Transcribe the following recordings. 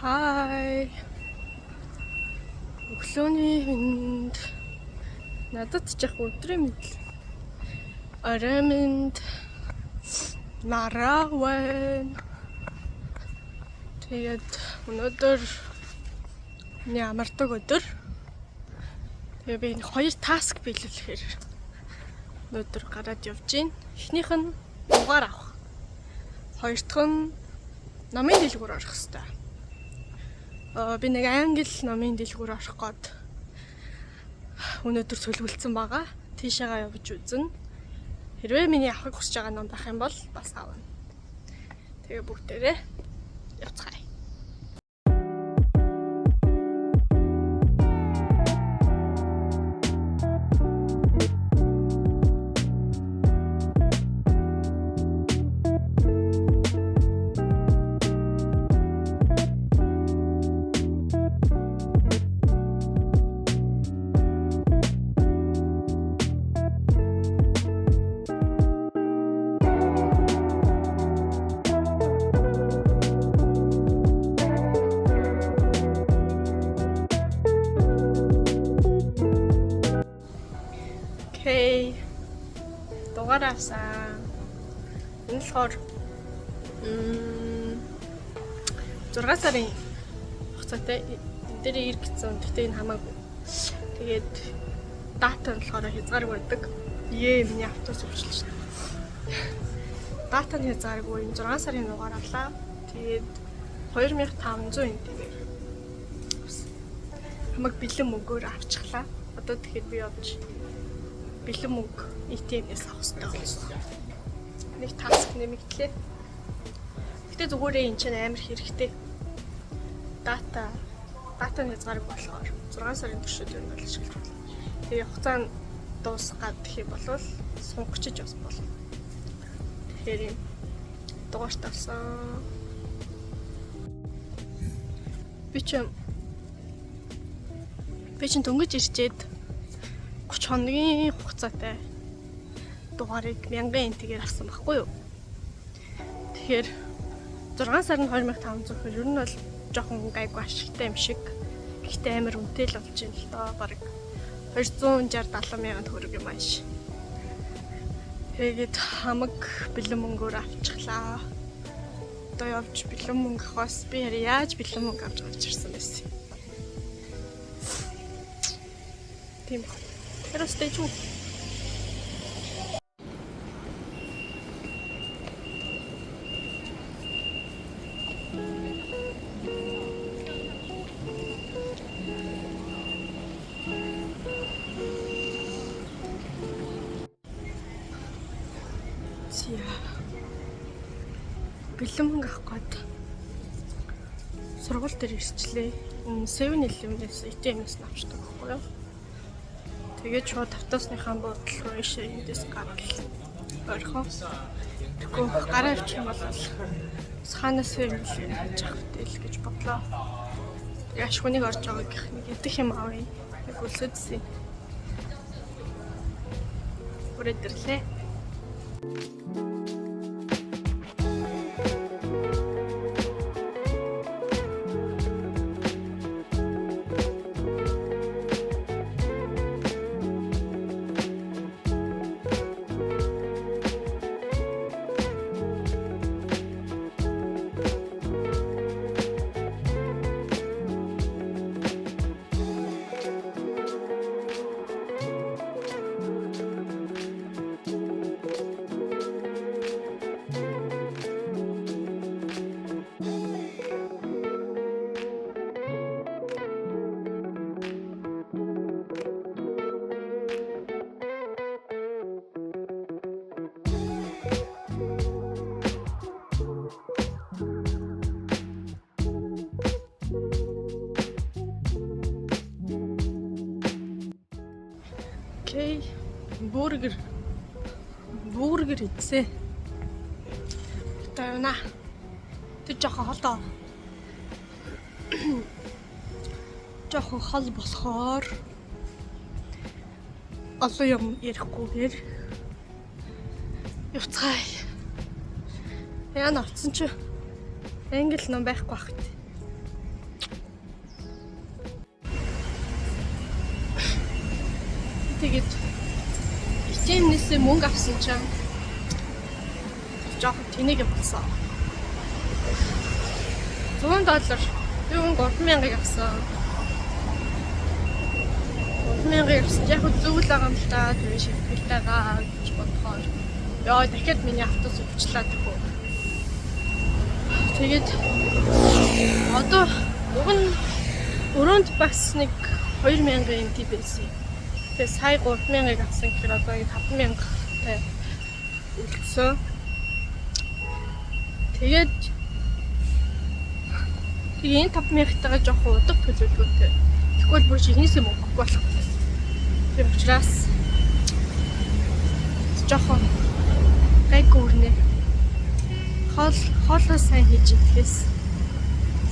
Hi. Өглөөний минь надад ч яг өдрийн мэд. Орой минь нараа. Тэгээд өнөөдөр миний амардаг өдөр. Тэгээ би энэ хоёр таск биелүүлэхээр өнөөдөр гараад явж байна. Эхнийх нь дугаар авах. Хоёр дахь нь номын дэлгүүр орох хэрэгтэй. Би нэг англи номын дэлгүүр орох гээд өнөөдөр төлөвлөсөн байгаа. Тийшээгаа явж үзнэ. Хэрвээ миний авахыг хүсэж байгаа ном байх юм бол бас авна. Тэгээ бүгдээрээ явцгаая. Дугаар авсан. Энэ болохоор 6 сарын хугацаатай энэ дээр ирэх гэсэн. Гэхдээ энэ хамаагүй. Тэгээд дата нь болохоор хязгааргүй байдаг. Миний автобус өвчлөж байна. Дата нь хязгааргүй. 6 сарын дугаар авлаа. Тэгээд 2500 энэ дээр хамаг бэлэн мөнгөөр авчихлаа. Одоо тэгэхээр би явж бэлэн мөнгө ATM-ээс авах хэрэгтэй болсон. Нэг таск нэмэгдлээ. Гэтэ зүгээр энэ чинь амар хэрэгтэй. Датаны хязгаарыг болохоор 6 сарын туршид юу болж ашиглаж байна. Тэгээ хугацаа нь дуусгаад гэх юм бол сунгачиж бас болно. Тэгэхээр юм дугаарт авсан. Би чинь дөнгөж ирчээд 30 хоногийн хугацаатай дугаарыг 1000 энтэйгээр авсан байхгүй юу? Тэгэхээр 6 сарын 2500 хөр ер нь бол жоохон гайгүй ашигтай юм шиг. Гэхдээ амар үнэтэй л болж байна л доо. Бараг 260-70 мянган төгрөг юм ааш. Тэгээд хамаг бэлэн мөнгөөр авчихлаа. Одоо явж бэлэн мөнгө авахаас би яаж бэлэн мөнгө авч гарч ирсэн байсан. Тийм. Pero stay tuned. Бэлэн мөнгө авах гээд сургууль дээр ирчлээ. 7-Eleven-ээс ATM-ээс авчихдаг байхгүй юу? Тэгээд шууд автосныхаа буудлын руу ишээ эндээс гаргал. Орхон. Тэгэхгүй гараа авчих юм бол хаанаас фэмили хийж авах тэл гэж бодлоо. Яаш хүнийг орж байгааг нэг идэх юм авъя. Нэг үлсэдсэн. Үрээдэрлээ. Окей. Бургер идсэн. Тавна. Тэг жоохон холдоо. Жоохон хол болохоор олон юм ярихгүйгээр явцгаая. Яна орцсон чи англи ном байхгүй бах. тэгээд хичээнээсээ мөнгө авсан чинь жоохон тэнийгэ болсон. $100 би мөнгө 3,000-ыг авсан. 3,000-ыг авсан. Яг зөв л байгаа юм л та. Тэгээ шигтгэлтэйгаа гэж бодохоор яа дахиад миний автобус өвчлээ гэхүү. Тэгээд одоо уг нь өрөөнд бас нэг 2,000-ын тип байсан. Тэгээ сая 3,000-ыг авсан гэхээр одоо 5,000-тай үлдсэн. Тэгээд энэ 5,000-тайгаа жоохон удаг төлөвлөгөөтэй. Тэгвэл бүр жигнэсээ мөнгөгүй болох. Тийм учраас жоохон гайгүй өрнө. Хоолоо сайн хийж идэхээс.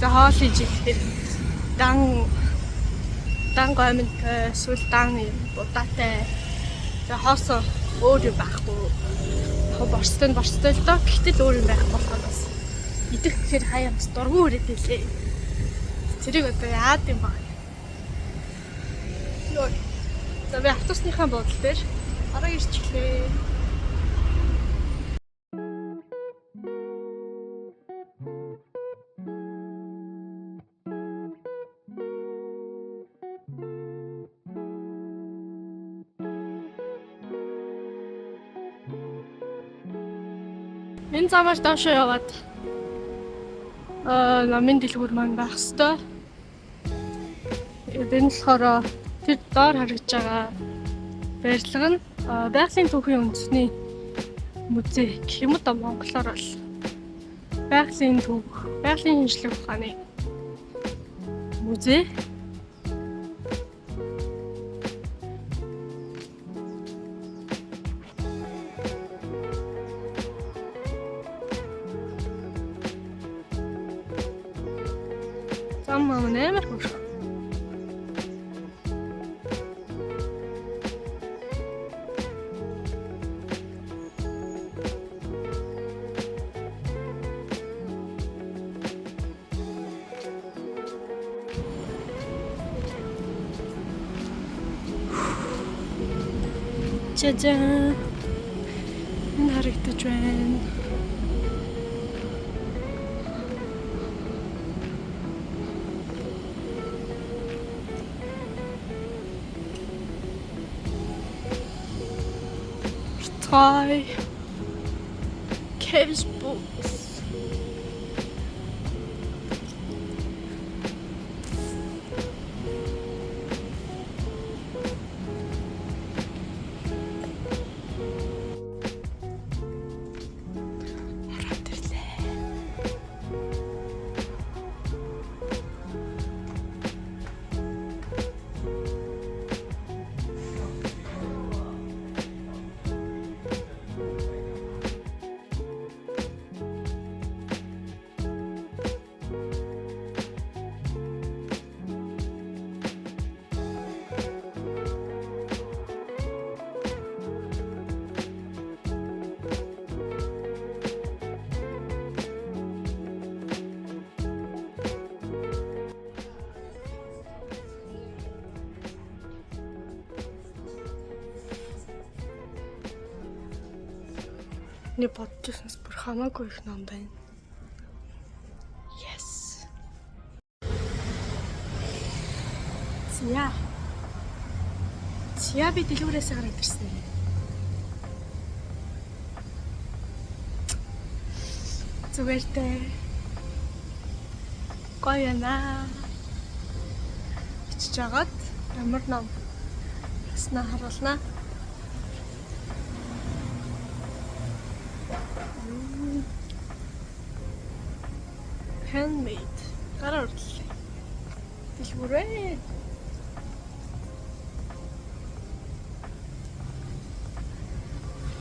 Тэгээ хоол хийж идэхээр дан гомонтой, эсвэл дан будаатай. Тэгээ хоосоо өөр юм байхгүй. Яг борцтой л доо. Гэтэл өөр юм байх болохоор бас идэх гэхээр хаяа бас дургүй өрөөд байлээ. Тэрийг одоо яад юм баг. За би автобусныхаа буудлын дээр араа ирчихлээ. Энэ замаар доошоо яваад намын дэлгүүр маань байх хэвээр. Энэ болохоор тэр доор харагдж байгаа барилга нь байгалийн түүхийн үндэсний музей гэх юм уу монголоор бол байгалийн шинжлэх ухааны музей. Зам амар хурц. 짜잔! харагдаж байна. Zwei Käsebus. Не бодчихсоос бүр хамаагүй их ном байна. Yes. Зя би дэлгүүрээс гараад ирсэн. Зүгээр дээ. Гоё яана. Ичж жагаад ямар ном яснаа харуулнаа. Handmade. Гараа урлаа. Дэлгүүрээ.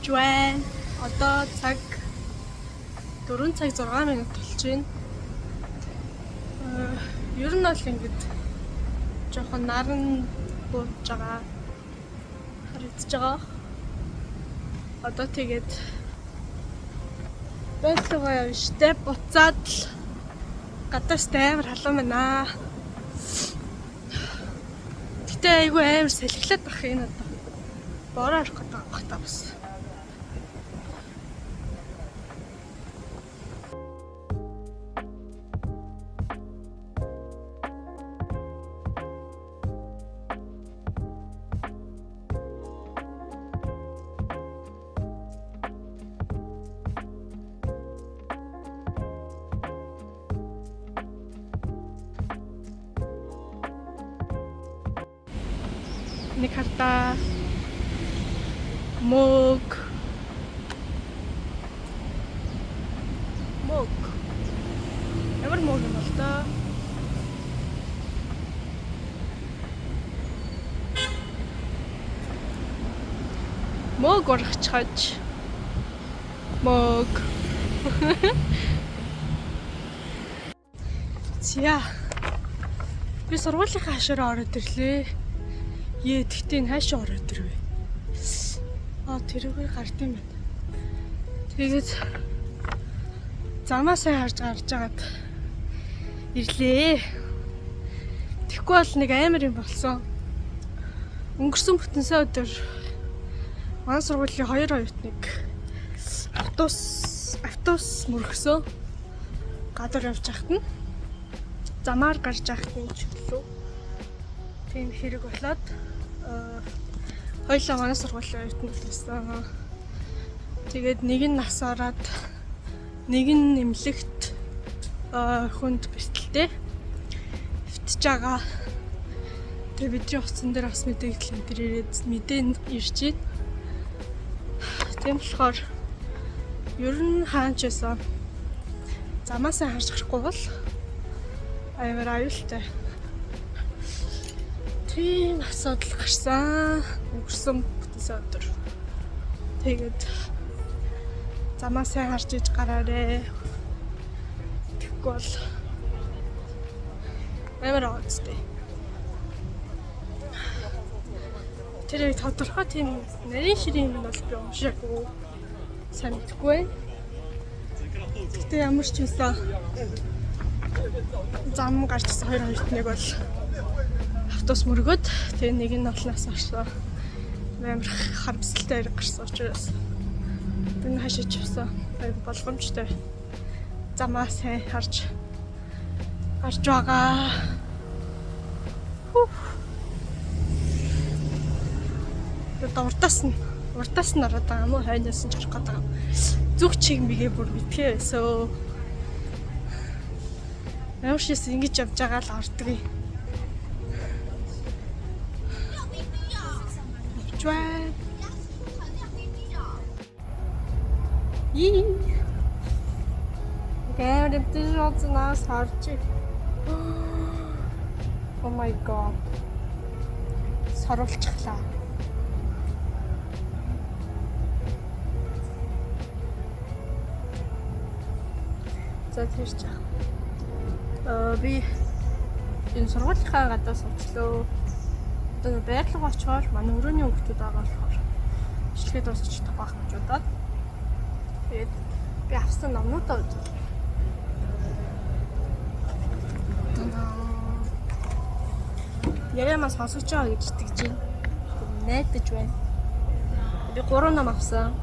Жуэн. Одоо цаг 4 цаг 6 минут болж байна. Ер нь бол ингэж жоохон наран бууж байгаа. Харагдаж байгаа. Одоо тэгээд байцлага явна штэ. Буцаад л гадаас амар халуун байна. Гэтэ айгүй амар салхилаад бах энэ одоо. бороо арах гэдэг бах та бас. Нэг хардаа мөг ямар мөг юм бол та мөг урагчхаж мөг зя би сургуулийнхаа хашаараа ороод ирлээ. Тэгтээ хаашаа ороод ирвэ? Тэрүүгээр гардыг байна. Тэгээд замаа сайн харж гарч агаад ирлээ. Тэгэхгүй бол нэг амар юм болсон. Өнгөрсөн бүтэн сая өдөр манай сургуулийн 2 оюутныг автобус мөргсөн. Гадар явж байхад нь замаар гарч байхад нь ч гэлөө. Тийм хэрэг болоод хоёулаа манай сургуулийн оюутнууд байсан. Тэгээд нэг нь нас ороод нэг нь нэмлэгт хүнд бэлтэлтэй хөвтөж байгаа. Тэгээд бидний утсан дээр бас мэдээлэл энэ төр ирээд мэдэн ирж байна. Тийм болохоор ер нь хаач байсан. Замаасаа харж гарахгүй бол амар аюултай. Тийм асуудал гарсан. Өнгөрсөн бүтэн сая өдөр. Тэгээд замаа сайн харж иж гараарэ. Тэгэхгүй бол амар оцтой. Тэр тодорхой тийм нарийн ширийн юм бол би уншаагүй. Сайн мэдгүй. Гэтэ ямар ч юмсан зам гарчсан 2 оюутныг бол автобус мөргөөд тэгээ нэг нь олноос орсон. Амар харамсалтай гарсан учраас би хашиж явсан. Болгоомжтой. Замаа сайн харж байгаа. Уртаас нь ороод байгаа юм уу? Хайнаас нь чарах гэдэг. Зүг чиг мэгээ бүр битгээ байсан. Ямар ч юм ингэж явж байгаа л ордог юм. Гэмээр дэвтэрч нас харж. Oh my god. Саруулчихлаа. За тэрч. Би энэ сургуулийнхаа гадаас очлоо. Одоо байрлал очоор манай өрөөний хүүхдүүд байгаа болохоор ишлэгээ дуусчих байх гэж бодоод тэгээд би авсан номнуудаа үзээ. Ярэмас сонсож байгаа гэж итгэж байна. Найдаж байна. Би 3 ном авсан.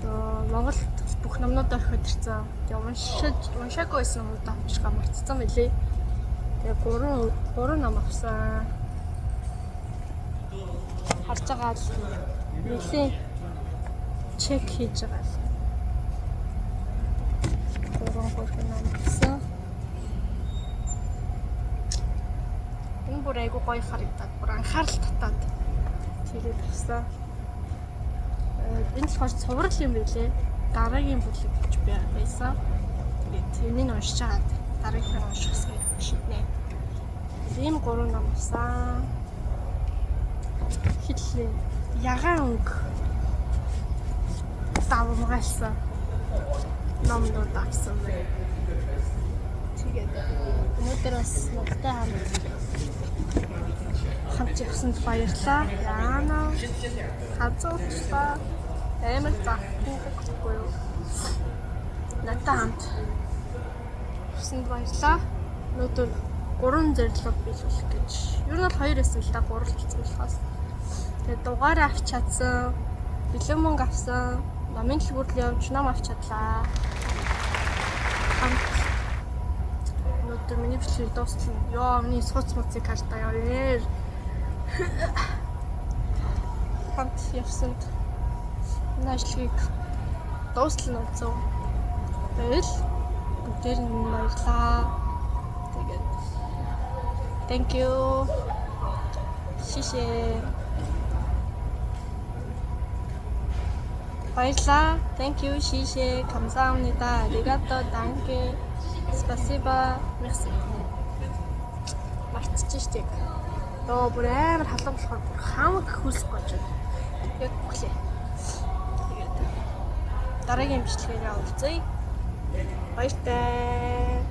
Одоо Монголд бүх номнуудаа орхиод ирсэн. Тэгээд уншаагүй байсан юмудаа уншихаа мартсан байлээ. Тэгээд 3 ном авсан. Харж байгаа л нэлийн чек хийж байгаа л. 3 хөргөн ном авсан. Энэ бүр айгу гоё харагдаад, бүр анхаарал татаад тэгээд авсан. Энэ болохоор цуврал юм билээ. Дараагийн бүлэг гэж байсан. Тэгээд тэрнийг уншиж чаад дараагийнхаа уншихсыг шийднэ. Ийм 3 ном авсан. Хитлээ ягаан өнгө давмгайлсан номнууд авсан байна. Тэгээд өнөөдөр бас нуттай хамт явсанд баярлалаа. Яана хазуучлаа. Амар заахгүй юу? Надтай хамт явсанд баярлалаа. Өнөөдөр 3 зорилго биелүүлэх гэж. Ер нь бол 2 эсвэл 3 болсон болохоос Тэгээд дугаар авч чадсан. Бэлэн мөнгө авсан. Номын төлбөрлөл явж ном авч чадлаа. Хамт өнөөдөр миний бичлэг дуусна. Йоо, миний сууц муцыг хартаа яваа. Хамт явсанд энэ ажлыг дуусна үзв. Тэгэл бүгдээр нь баярлаа. Тэгээд thank you. Шишээ. Баярлалаа. Thank you, шишээ. 감사합니다. Arigato, danke. Спасибо. Merci. Марцчих штеп. Оо бүр амар халуун болохоор бүр хамаг хөлсөх гэж байна. Яг бүхлээ. Тэгээд дараагийн бичлэгээр уулзъя. Баяртай.